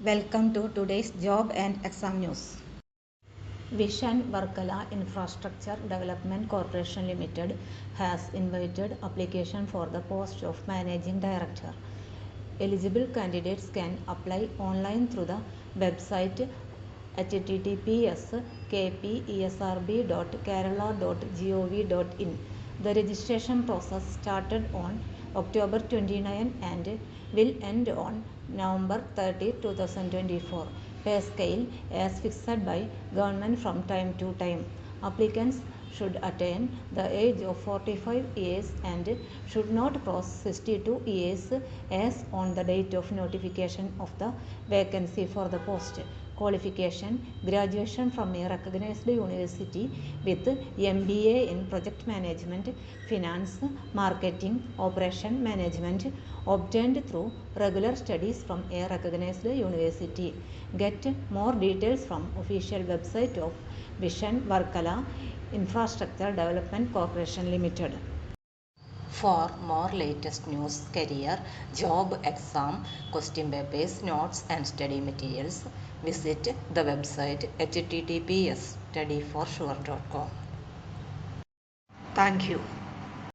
Welcome to today's job and exam news. Vision Varkala Infrastructure Development Corporation Limited has invited application for the post of Managing Director. Eligible candidates can apply online through the website https://kpesrb.kerala.gov.in. The registration process started on October 29 and will end on November 30, 2024. Pay scale as fixed by government from time to time. Applicants should attain the age of 45 years and should not cross 62 years as on the date of notification of the vacancy for the post. Qualification: graduation from a recognized university with MBA in Project Management, Finance, Marketing, Operation Management obtained through regular studies from a recognized university. Get more details from official website of Vision Varkala Infrastructure Development Corporation Limited. For more latest news, career, job, exam, question papers, notes and study materials, visit the website https://studyforsure.com. Thank you.